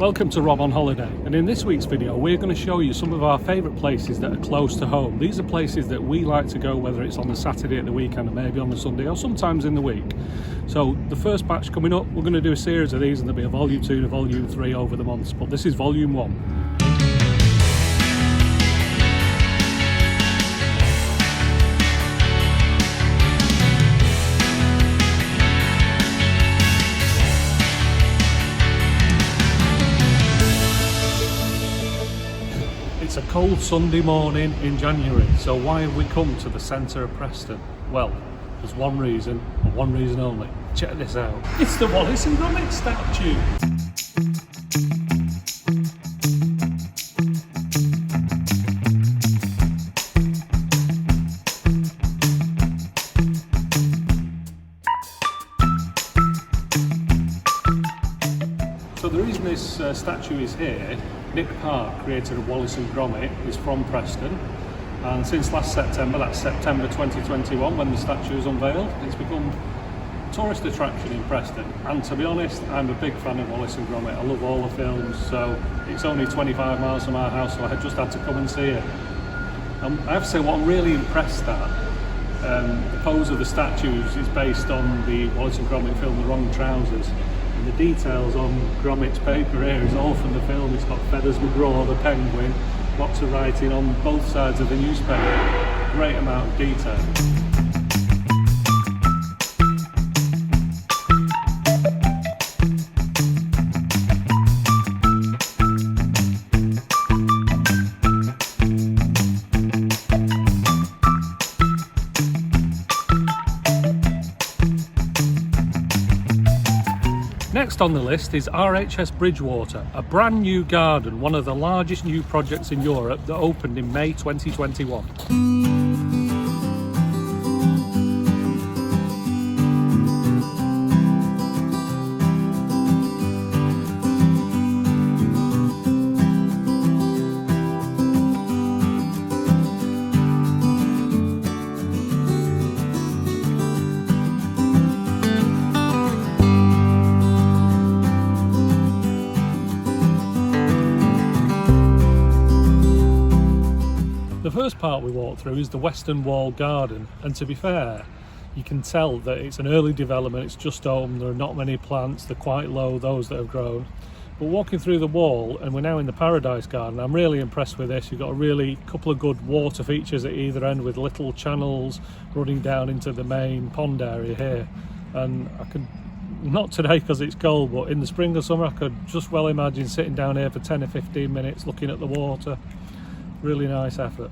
Welcome to Rob on Holiday, and in this week's video we're going to show you some of our favourite places that are close to home. These are places that we like to go, whether it's on the Saturday at the weekend or maybe on the Sunday or sometimes in the week. So the first batch coming up, we're going to do a series of these, and there'll be a volume 2 and a volume 3 over the months, but this is volume 1. It's a cold Sunday morning in January, so why have we come to the centre of Preston? Well, there's one reason, and one reason only. Check this out. It's the Wallace and Gromit statue! So the reason this statue is here, Nick Park, creator of Wallace and Gromit, is from Preston, and since last September, that's September 2021 when the statue was unveiled, it's become a tourist attraction in Preston. And to be honest, I'm a big fan of Wallace and Gromit. I love all the films, so it's only 25 miles from our house, so I just had to come and see it. I have to say, what I'm really impressed at, the pose of the statues is based on the Wallace and Gromit film The Wrong Trousers. And the details on Gromit's paper here is all from the film. It's got Feathers McGraw, the penguin, lots of writing on both sides of the newspaper. Great amount of detail. Next on the list is RHS Bridgewater, a brand new garden, one of the largest new projects in Europe that opened in May 2021. The first part we walk through is the Western Wall Garden, and to be fair, you can tell that it's an early development. It's just opened, there are not many plants, they're quite low, those that have grown. But walking through the wall, and we're now in the Paradise Garden, I'm really impressed with this. You've got a couple of good water features at either end with little channels running down into the main pond area here. And I could, not today because it's cold, but in the spring or summer I could just well imagine sitting down here for 10 or 15 minutes looking at the water. Really nice effort.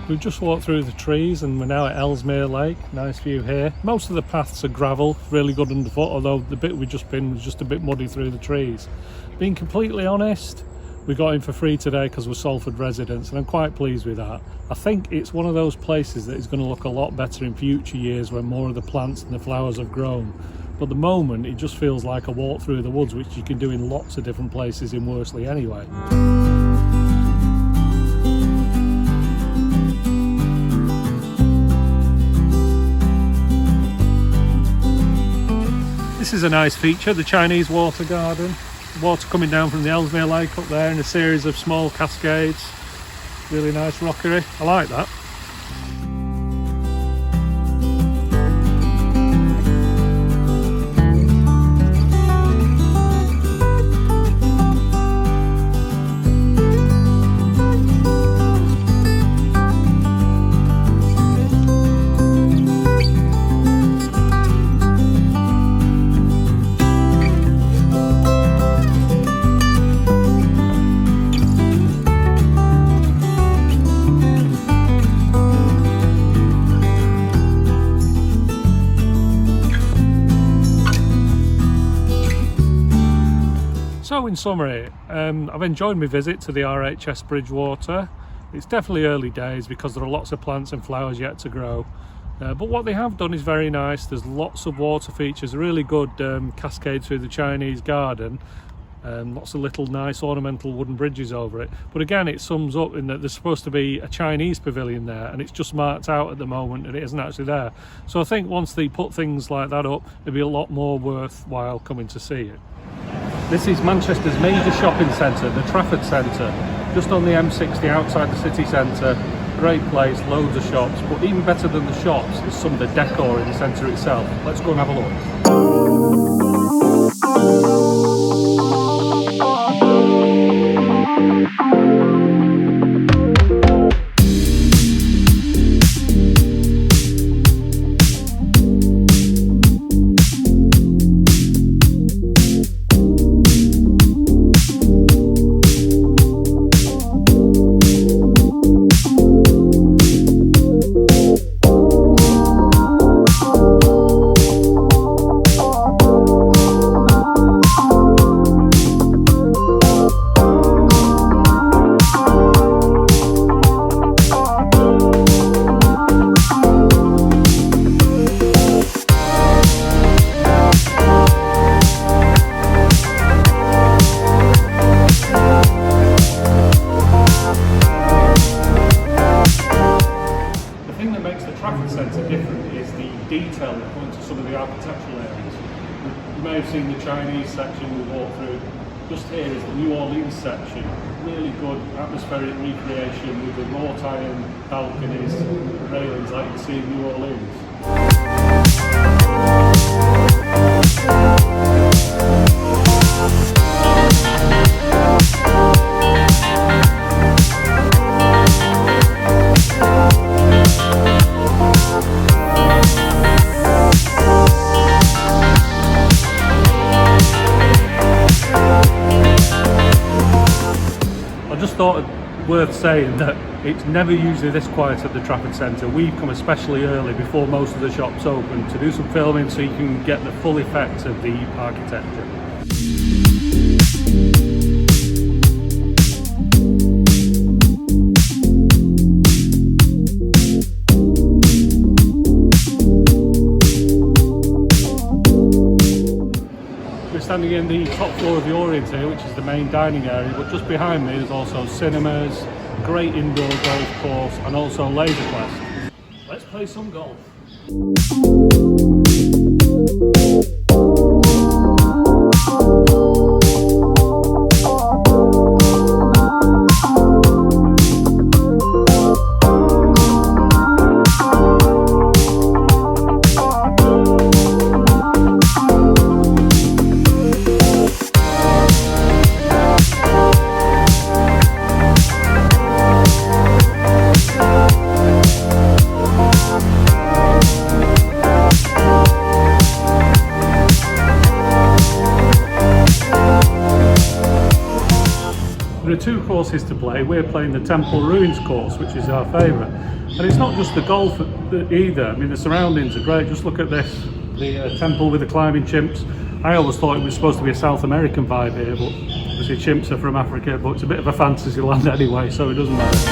We've just walked through the trees and we're now at Ellesmere Lake. Nice view here. Most of the paths are gravel, really good underfoot, although the bit we've just been was just a bit muddy through the trees. Being completely honest, we got in for free today because we're Salford residents, and I'm quite pleased with that. I think it's one of those places that is going to look a lot better in future years when more of the plants and the flowers have grown. But at the moment, it just feels like a walk through the woods, which you can do in lots of different places in Worsley anyway. This is a nice feature, the Chinese water garden. Water coming down from the Ellesmere Lake up there in a series of small cascades. Really nice rockery, I like that. So in summary, I've enjoyed my visit to the RHS Bridgewater. It's definitely early days because there are lots of plants and flowers yet to grow. But what they have done is very nice. There's lots of water features, a really good cascade through the Chinese garden, lots of little nice ornamental wooden bridges over it. But again, it sums up in that there's supposed to be a Chinese pavilion there, and it's just marked out at the moment and it isn't actually there. So I think once they put things like that up, it'll be a lot more worthwhile coming to see it. This is Manchester's major shopping centre, the Trafford Centre, just on the M60 outside the city centre. Great place, loads of shops, but even better than the shops is some of the decor in the centre itself. Let's go and have a look. Trafford Centre different is the detail that points to some of the architectural areas. You may have seen the Chinese section we walked through. Just here is the New Orleans section. Really good atmospheric recreation with the wrought iron balconies, railings like you see in New Orleans. I just thought it worth saying that it's never usually this quiet at the Trafford Centre. We've come especially early before most of the shops open to do some filming so you can get the full effect of the architecture. Standing in the top floor of the Orient here, which is the main dining area, but just behind me there's also cinemas, great indoor golf course and also laser class. Let's play some golf. There are two courses to play. We're playing the Temple Ruins course, which is our favourite. And it's not just the golf either. I mean, the surroundings are great. Just look at this, the temple with the climbing chimps. I always thought it was supposed to be a South American vibe here, but obviously chimps are from Africa, but it's a bit of a fantasy land anyway, so it doesn't matter.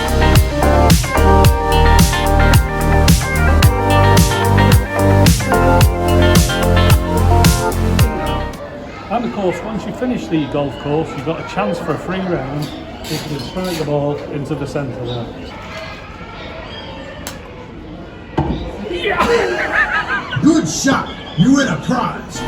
And of course, once you finish the golf course, you've got a chance for a free round. You can strike the ball into the centre there. Yeah. Good shot! You win a prize!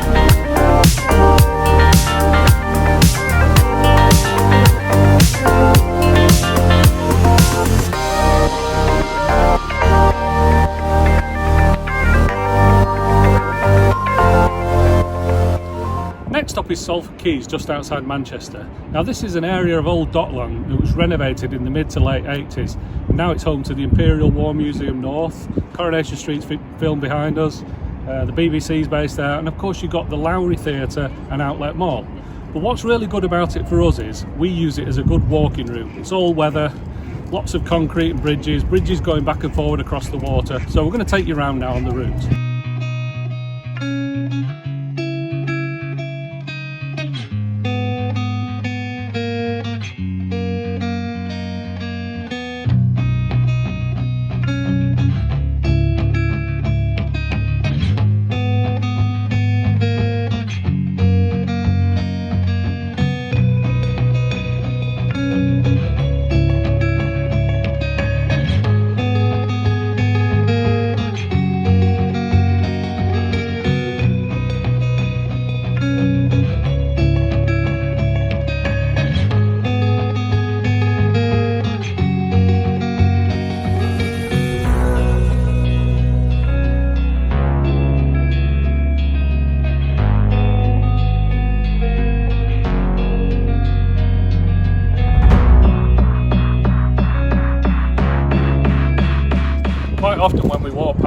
Next up is Salford Quays, just outside Manchester. Now this is an area of old dockland that was renovated in the mid to late 80s. Now it's home to the Imperial War Museum North, Coronation Street's filmed behind us, the BBC's based there, and of course you've got the Lowry Theatre and Outlet Mall. But what's really good about it for us is we use it as a good walking route. It's all weather, lots of concrete and bridges going back and forward across the water. So we're going to take you around now on the route.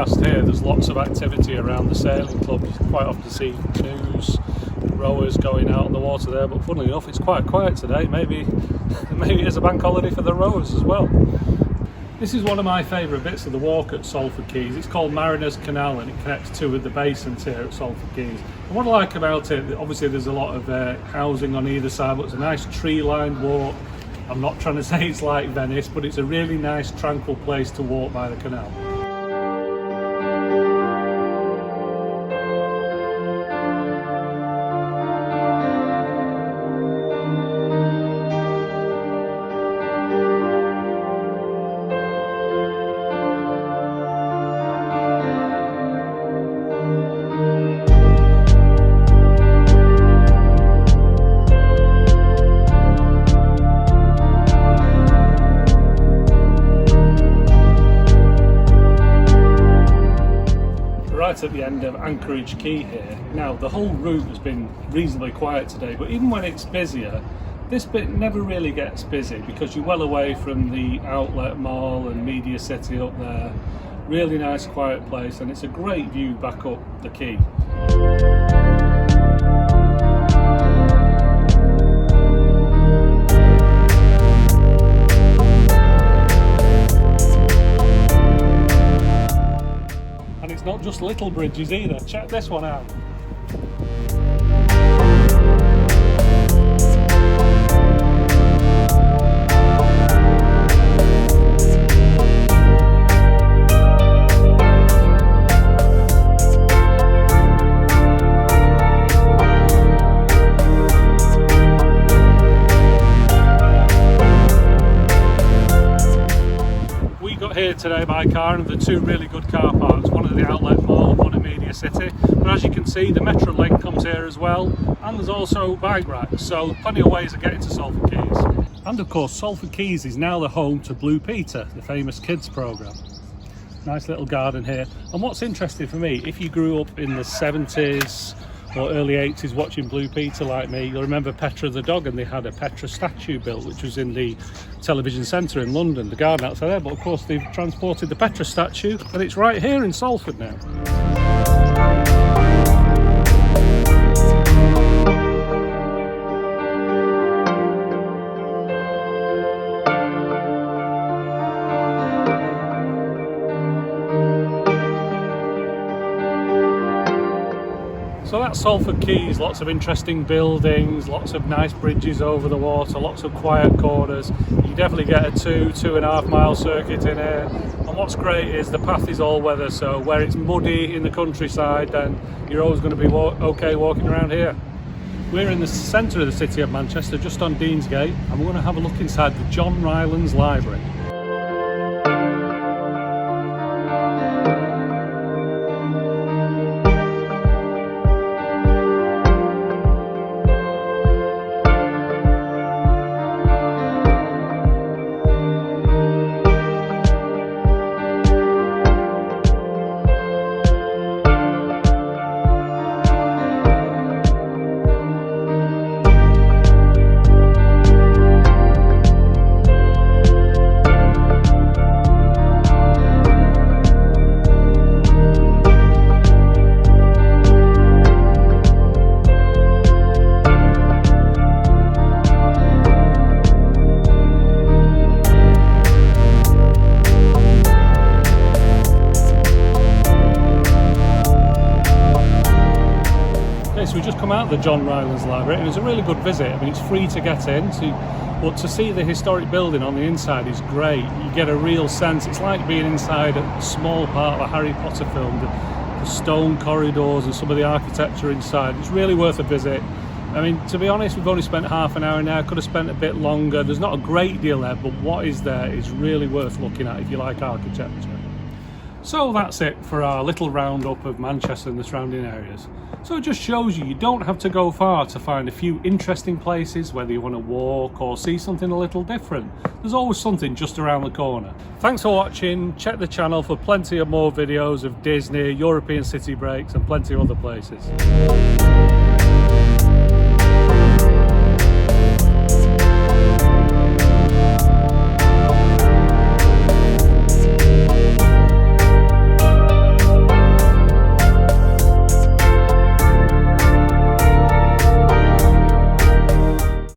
past here, there's lots of activity around the sailing club. You quite often see canoes, rowers going out on the water there, but funnily enough it's quite quiet today. Maybe it's a bank holiday for the rowers as well. This is one of my favourite bits of the walk at Salford Quays. It's called Mariners Canal and it connects two of the basins here at Salford Quays. And what I like about it, obviously there's a lot of housing on either side, but it's a nice tree-lined walk. I'm not trying to say it's like Venice, but it's a really nice tranquil place to walk by the canal. At the end of Anchorage Quay here. Now the whole route has been reasonably quiet today, but even when it's busier, this bit never really gets busy because you're well away from the outlet mall and media city up there. Really nice quiet place, and it's a great view back up the quay. Not just little bridges either. Check this one out. Here today by car, and the two really good car parks, one at the outlet mall and one at Media City. But as you can see, the Metro Link comes here as well, and there's also bike racks, so plenty of ways of getting to Salford Quays. And of course Salford Quays is now the home to Blue Peter, the famous kids programme. Nice little garden here. And what's interesting for me, if you grew up in the 70s or early 80s watching Blue Peter like me, you'll remember Petra the dog, and they had a Petra statue built which was in the Television Centre in London, the garden outside there, but of course they've transported the Petra statue and it's right here in Salford now. So that's Salford Quays, lots of interesting buildings, lots of nice bridges over the water, lots of quiet corners. You definitely get a 2.5 mile circuit in here. And what's great is the path is all weather, so where it's muddy in the countryside, then you're always going to be okay walking around here. We're in the centre of the city of Manchester, just on Deansgate, and we're going to have a look inside the John Rylands Library. So we just come out of the John Rylands Library, and it's a really good visit. I mean, it's free to get in, but to see the historic building on the inside is great. You get a real sense. It's like being inside a small part of a Harry Potter film. The stone corridors and some of the architecture inside. It's really worth a visit. I mean, to be honest, we've only spent half an hour now. Could have spent a bit longer. There's not a great deal there, but what is there is really worth looking at if you like architecture. So that's it for our little roundup of Manchester and the surrounding areas. So it just shows you don't have to go far to find a few interesting places, whether you want to walk or see something a little different. There's always something just around the corner. Thanks for watching. Check the channel for plenty of more videos of Disney, European city breaks and plenty of other places.